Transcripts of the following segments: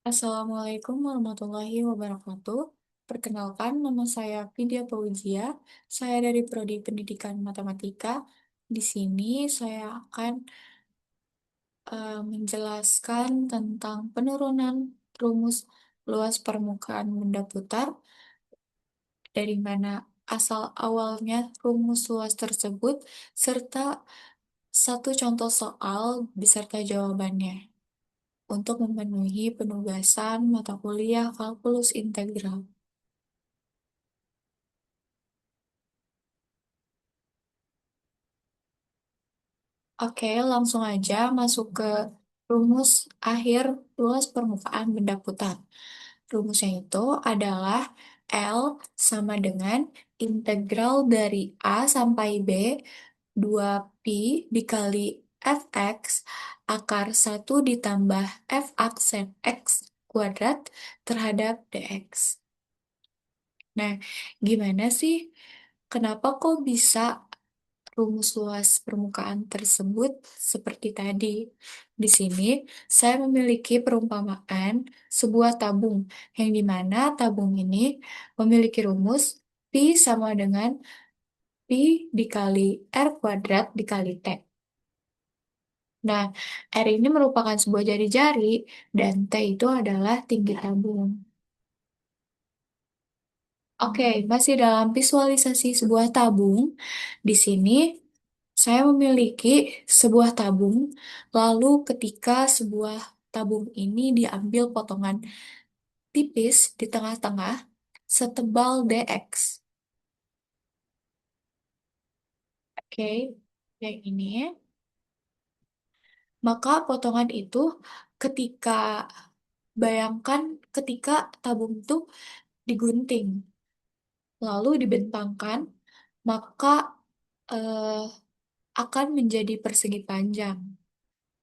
Assalamualaikum warahmatullahi wabarakatuh. Perkenalkan, nama saya Vidya Fauzia. Saya dari Prodi Pendidikan Matematika. Di sini saya akan menjelaskan tentang penurunan rumus luas permukaan benda putar, dari mana asal awalnya rumus luas tersebut, serta satu contoh soal beserta jawabannya, untuk memenuhi penugasan mata kuliah kalkulus integral. Oke, langsung aja masuk ke rumus akhir luas permukaan benda putar. Rumusnya itu adalah L sama dengan integral dari A sampai B 2pi dikali fx akar 1 ditambah f aksen x kuadrat terhadap dx. Nah, gimana sih? Kenapa kok bisa rumus luas permukaan tersebut seperti tadi? Di sini saya memiliki perumpamaan sebuah tabung, yang dimana tabung ini memiliki rumus pi sama dengan pi dikali r kuadrat dikali t. Nah, r ini merupakan sebuah jari-jari dan t itu adalah tinggi tabung. Oke, masih dalam visualisasi sebuah tabung. Di sini saya memiliki sebuah tabung, lalu ketika sebuah tabung ini diambil potongan tipis di tengah-tengah, setebal dx. Oke, yang ini. Maka potongan itu ketika, bayangkan ketika tabung itu digunting, lalu dibentangkan, maka eh, akan menjadi persegi panjang.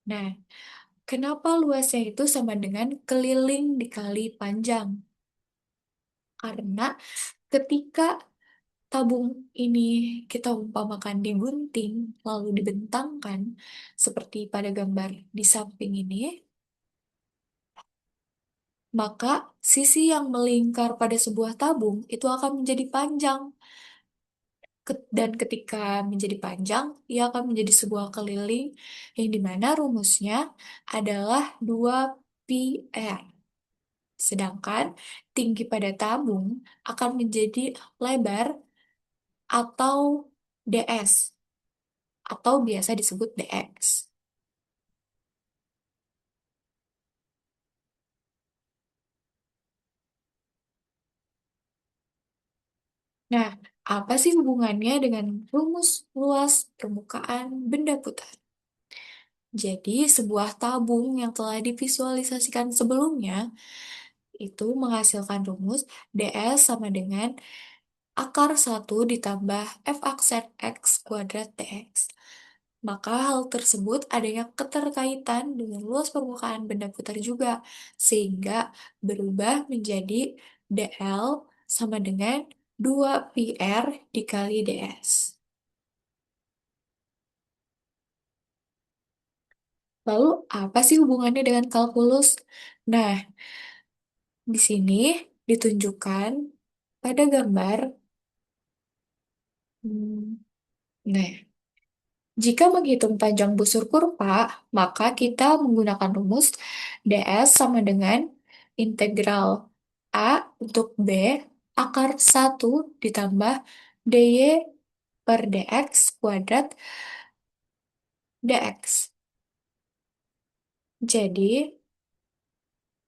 Nah, kenapa luasnya itu sama dengan keliling dikali panjang? Karena ketika tabung ini kita umpamakan digunting, lalu dibentangkan, seperti pada gambar di samping ini, maka sisi yang melingkar pada sebuah tabung itu akan menjadi panjang. Dan ketika menjadi panjang, ia akan menjadi sebuah keliling yang dimana rumusnya adalah 2pi r. Sedangkan tinggi pada tabung akan menjadi lebar atau ds, atau biasa disebut dx. Nah, apa sih hubungannya dengan rumus luas permukaan benda putar? Jadi, sebuah tabung yang telah divisualisasikan sebelumnya itu menghasilkan rumus ds sama dengan akar 1 ditambah f aksen x kuadrat dx. Maka hal tersebut adanya keterkaitan dengan luas permukaan benda putar juga, sehingga berubah menjadi dl sama dengan 2pi r dikali ds. Lalu apa sih hubungannya dengan kalkulus? Nah, di sini ditunjukkan pada gambar. Hmm, Nah, jika menghitung panjang busur kurva, maka kita menggunakan rumus ds sama dengan integral A untuk B akar 1 ditambah dy per dx kuadrat dx. Jadi,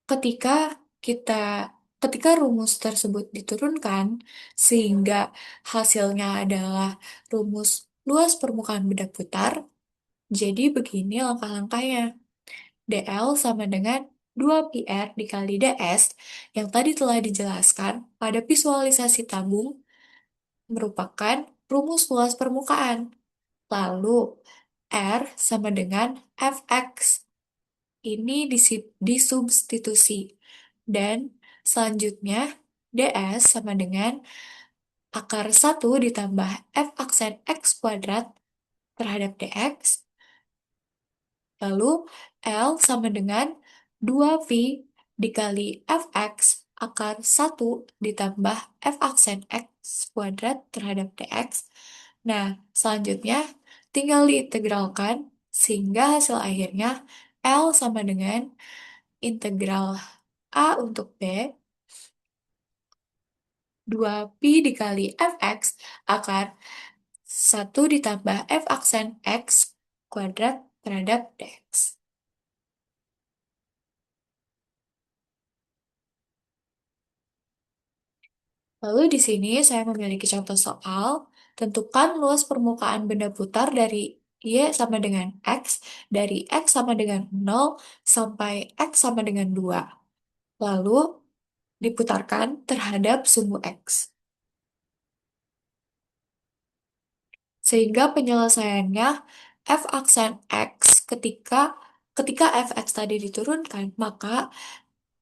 ketika kita ketika rumus tersebut diturunkan, sehingga hasilnya adalah rumus luas permukaan benda putar, jadi begini langkah-langkahnya. dl sama dengan 2pi r dikali ds yang tadi telah dijelaskan pada visualisasi tabung merupakan rumus luas permukaan. Lalu r sama dengan fx. Ini disubstitusi. Dan selanjutnya ds sama dengan akar 1 ditambah f aksen x kuadrat terhadap dx. Lalu L sama dengan 2pi dikali fx akar 1 ditambah f aksen x kuadrat terhadap dx. Nah, selanjutnya tinggal diintegralkan sehingga hasil akhirnya L sama dengan integral A untuk B 2pi dikali fx akar 1 ditambah f aksen x kuadrat terhadap dx. Lalu di sini saya memiliki contoh soal. Tentukan luas permukaan benda putar dari Y sama dengan X, dari X sama dengan 0 sampai X sama dengan 2. Lalu diputarkan terhadap sumbu X. Sehingga penyelesaiannya f aksen X ketika ketika fx tadi diturunkan, maka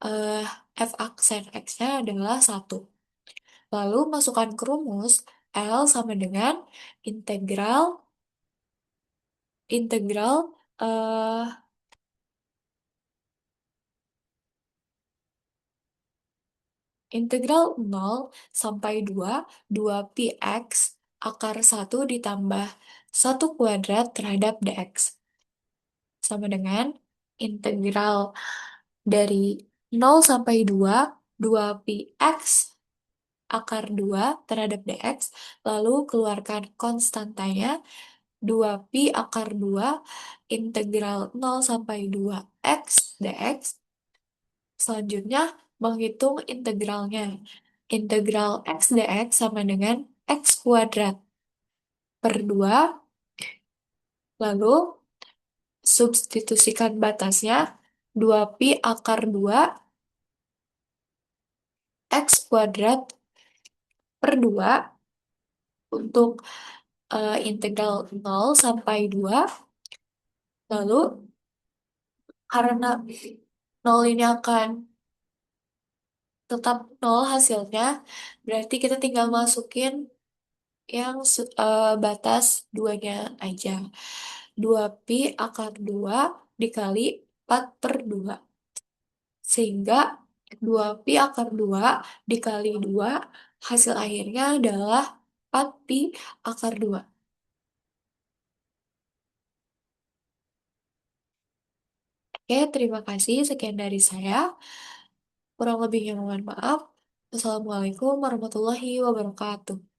eh, f aksen X-nya adalah 1. Lalu masukkan ke rumus L sama dengan integral integral eh, integral 0 sampai 2 pi x akar 1 ditambah 1 kuadrat terhadap dx. Sama dengan integral dari 0 sampai 2 pi x akar 2 terhadap dx, lalu keluarkan konstantanya 2pi akar 2 integral 0 sampai 2 x dx. Selanjutnya, menghitung integralnya. Integral x dx sama dengan x kuadrat per 2, lalu substitusikan batasnya 2pi akar 2 x kuadrat per 2 untuk integral 0 sampai 2. Lalu karena 0 ini akan tetap 0 hasilnya, berarti kita tinggal masukin yang batas 2-nya aja. 2pi akar 2 dikali 4 per 2. Sehingga 2pi akar 2 dikali 2, hasil akhirnya adalah 4pi akar 2. Oke, terima kasih. Sekian dari saya. Kurang lebihnya mohon maaf. Wassalamualaikum warahmatullahi wabarakatuh.